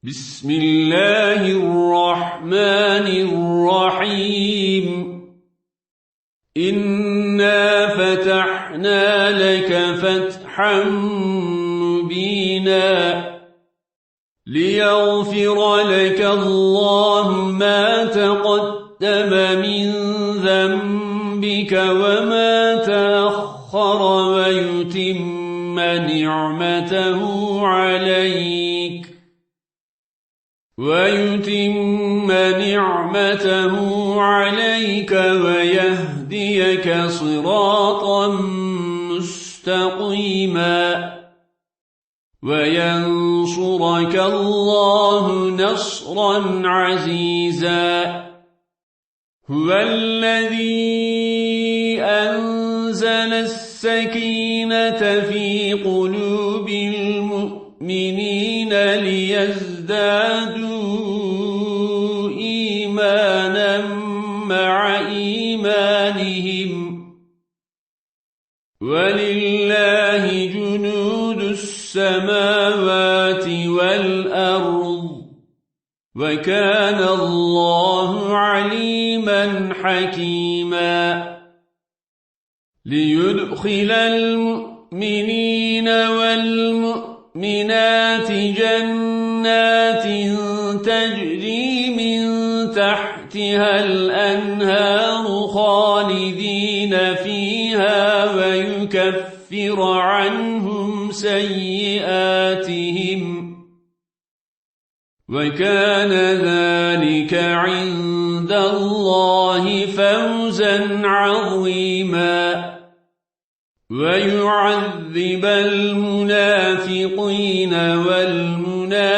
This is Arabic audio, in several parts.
بسم الله الرحمن الرحيم. إنا فتحنا لك فتحا مبينا ليغفر لك الله ما تقدم من ذنبك وما تأخر ويتم نعمته عليك ويهديك صراطا مستقيما وينصرك الله نصرا عزيزا. هو الذي أنزل السكينة في قلوب المؤمنين ليزدادوا إيمانا مع إيمانهم ولله جنود السماوات والأرض وكان الله عليما حكيما. ليدخل المؤمنين والمؤمنات جنات تجري من تحتها الأنهار خالدين فيها ويكفر عنهم سيئاتهم وكان ذلك عند الله فوزا عظيما. ويعذب المنافقين والمنافقات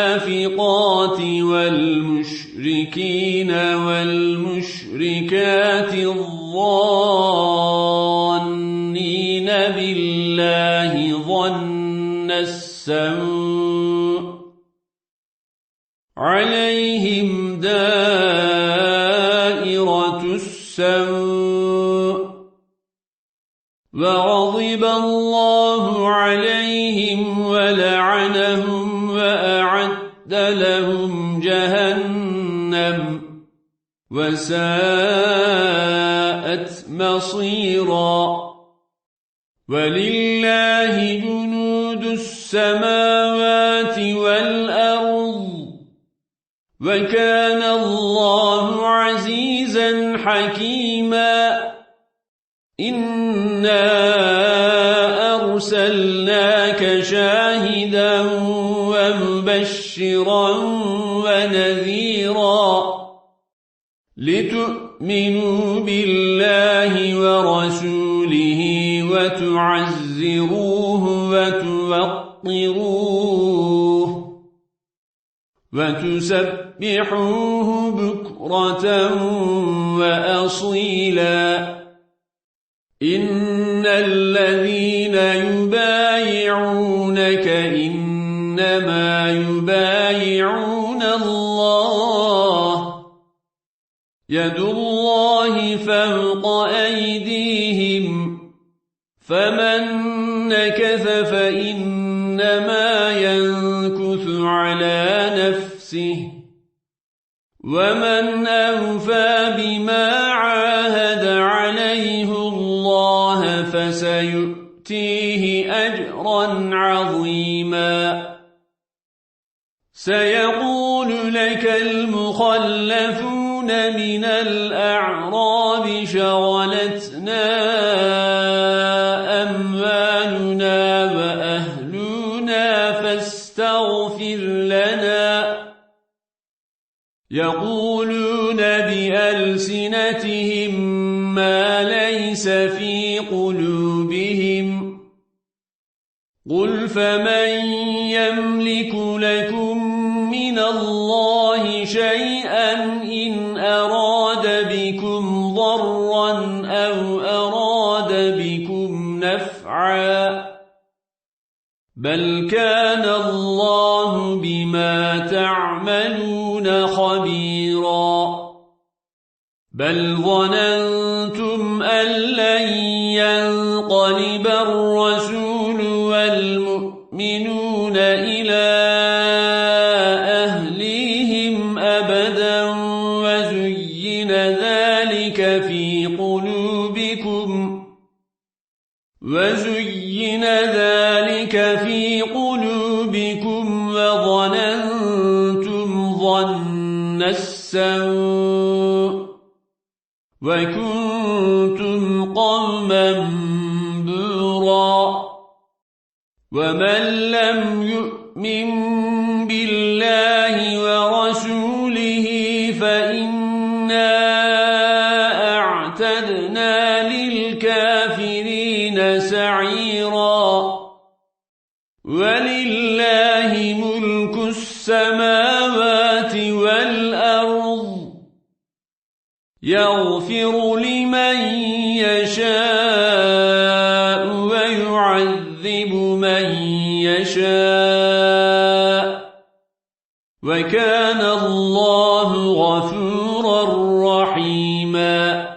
والمشركين والمشركات الظانين بالله ظن السوء عليهم دائرة السوء وغضب الله عليهم ولعنهم وأعد لهم جهنم وساءت مصيرا. ولله جنود السماوات والأرض وكان الله عزيزا حكيما. إنا أرسلناك شاهدا ومبشرا ونذيرا لتؤمنوا بالله ورسوله وتعزروه وتوقروه وتسبحوه بكرة وأصيلا. إن الذين يبايعونك إنما يبايعون الله يد الله فوق أيديهم فمن نكث فإنما ينكث على نفسه ومن أوفى بما عاهد عليه الله فسيؤتيه أجرا عظيما. سيقول لك المخلفون من الأعراب شغلتنا أموالنا وأهلنا فاستغفر لنا. يقولون بألسنتهم ما ليس في قلوبهم قل فمن يملك لكم من الله شيئا إن أراد بكم ضرا أو أراد بكم نفعا بل كان الله بما تعملون خبيرا. بل ظننتم أن لن ينقلب الرسول والمؤمنون إلى أهل وزين ذلك في قلوبكم وظننتم ظن السوء وكنتم قوما بورا ومن لم يؤمن بالله ورسوله فإنا أعتدنا للكافرين سعيرا ولله ملك السماوات والأرض يغفر لمن يشاء ويعذب من يشاء وكان الله غفورا رحيما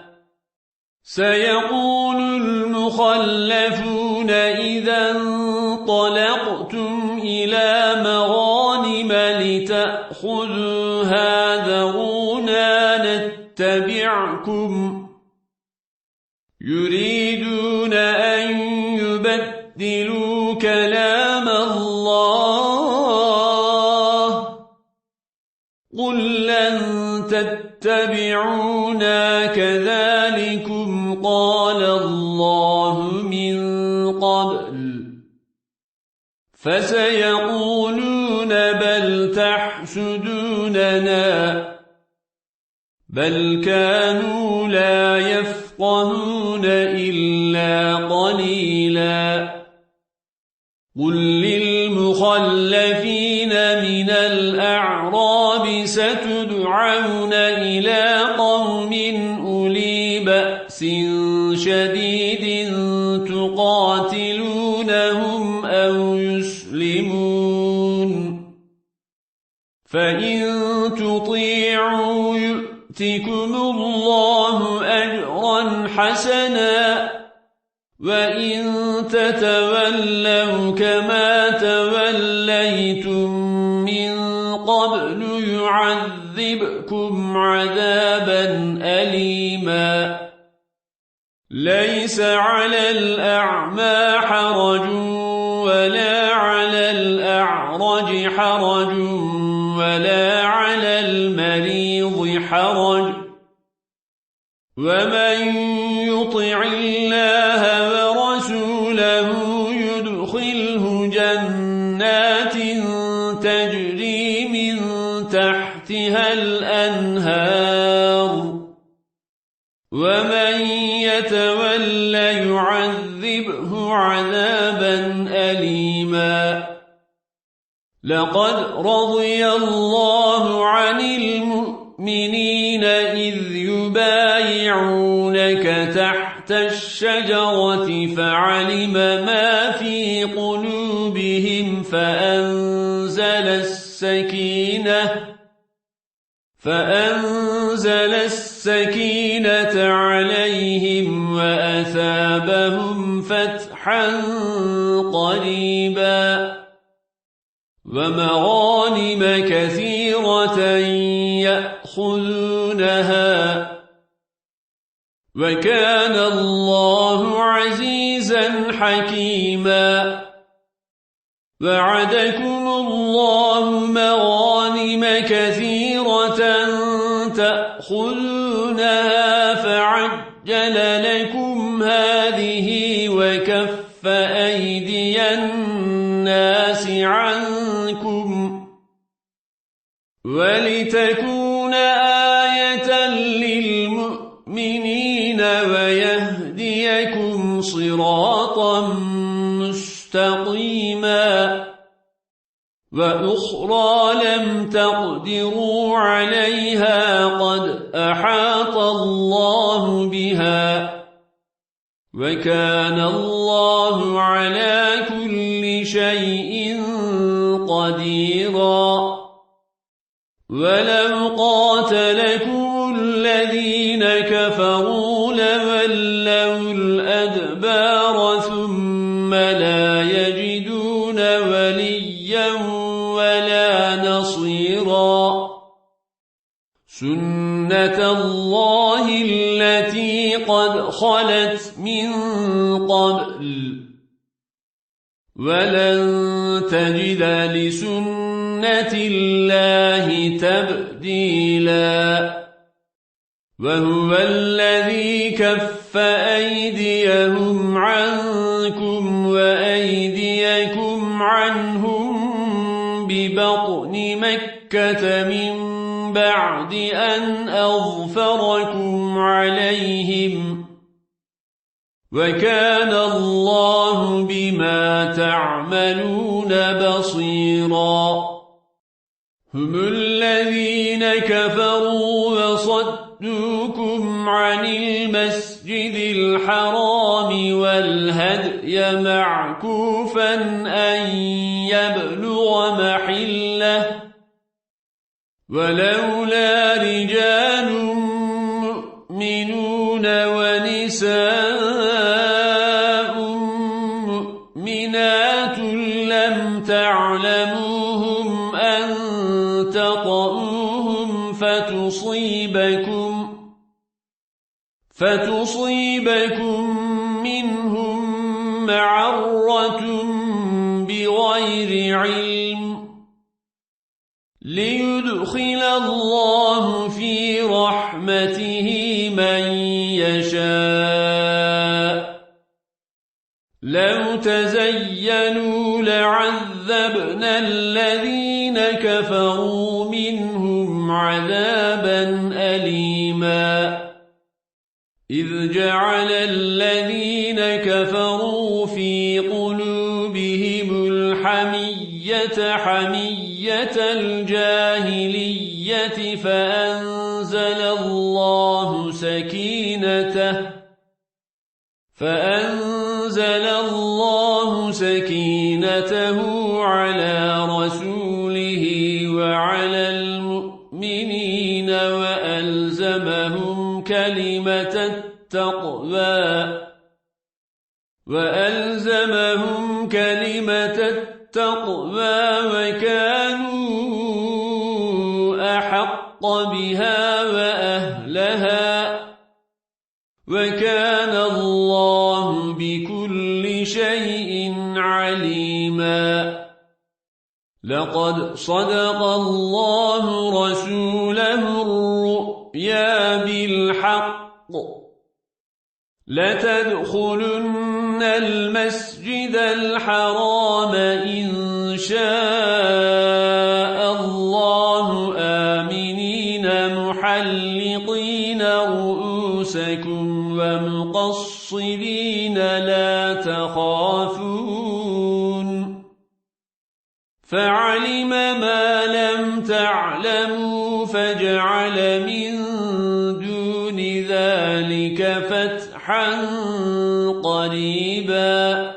سيقول المخلفون إذا انطلقتم إلى مغانم لتأخذوها ذرونا نتبعكم يريدون أن يبدلوا كلام الله قل لن تتبعونا كذلكم قال الله من قبل فسيقولون بل تحسدوننا بل كانوا لا يفقهون إلا قليلا قل للمخلفين من الأعراب ستدعون إلى قوم أولي بأس شديد تقاتلونهم أو يسلمون فإن تطيعوا يؤتكم الله أجرا حسنا وإن تتولوا كما توليتم من قبل يعذبكم عذابا أليما ليس على الأعمى حرج ولا على الأعرج حرج ولا على المريض حرج ومن يطع الله ورسوله يدخله جنات تجري من تحتها الأنهار ومن يتول يعذبه عذابا أليما لقد رضي الله عن المؤمنين إذ يبايعونك تحت الشجرة فعلم ما في قلوبهم فأنزل السكينة عليهم وأثابهم فتحا قريبا ومغانم كثيرة يأخذونها وكان الله عزيزا حكيما وعدكم الله مغانم كثيرة تأخذونها فعجل لكم هذه وكف أيدي الناس عنكم ولتكون آية للمؤمنين ويهديكم صراطا مستقيما وأخرى لم تقدروا عليها قد أحاط الله بها وكان الله على كل شيء قديرا ولو قاتلكم الذين كفروا لولوا الأدبار ثم لا يجدون وليا ولا نصيرا سنة الله التي قد خلت من قبل ولن تجد لسنة الله تبديلا وهو الذي كف أيديهم عنكم وأيديكم عنهم ببطن مكة من بعد أن أظفركم عليهم وكان الله بما تعملون بصيرا هم الذين كفروا وصدوكم عن المسجد الحرام والهدي معكوفا أن يبلغ محله ولولا رجال مؤمنون ونساء مؤمنات لم تعلموهم أن تطؤوهم فتصيبكم منهم معرة بغير علم ليدخل الله في رحمته من يشاء لو تزينوا لعذبنا الذين كفروا منهم عذابا أليما إذ جعل الذين كفروا في قلوبهم الحمية حمية الجاهلية فأنزل الله سكينته على رسوله وعلى المؤمنين وألزمهم كلمة التقوى وكانوا أحق بها وأهلها وكان الله بكل شيء عليما لقد صدق الله رسوله الرؤيا بالحق لتدخلن المسجد الحرام إن شاء الله آمنين محلقين رؤوسكم ومقصرين لا تخافون فعلم ما لم تعلموا فجعل من دون ذلك فتحا قريبا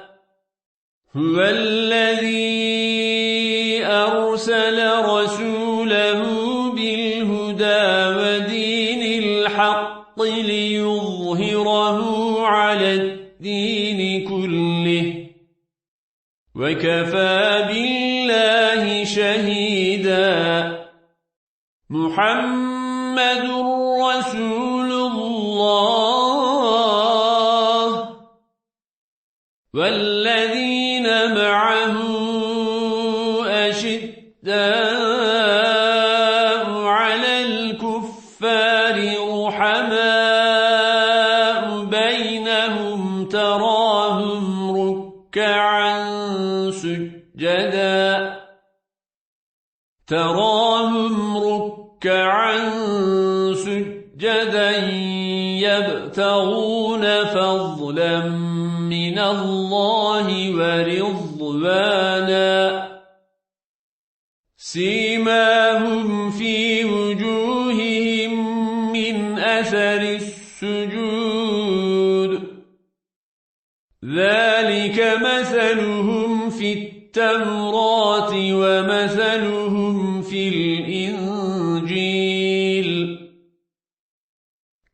هو الذي أرسل رسوله بالهدى ودين الحق ليظهره على الدين كله وكفى بالله شهيدا محمد رسول الله والذين معه أشداء على الكفار رحماء بينهم تراهم ركعا سجدا يبتغون فضلا من الله ورضوانا سيماهم في وجوههم من أثر السجود ذلك مثلهم في التوراة ومثلهم في الإنجيل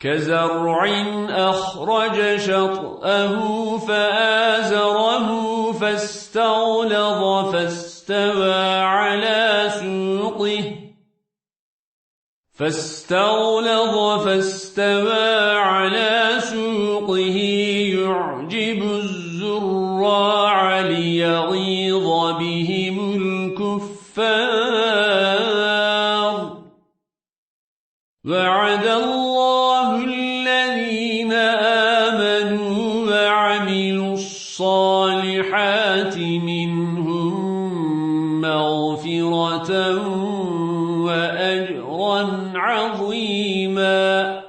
كزرع أخرج شطأه فآزره فاستغلظ فاستوى على سوقه يعجب الزراع وليغيظ بهم الكفار وعد الله الذين آمنوا وعملوا الصالحات منهم مغفرة وأجرا عظيما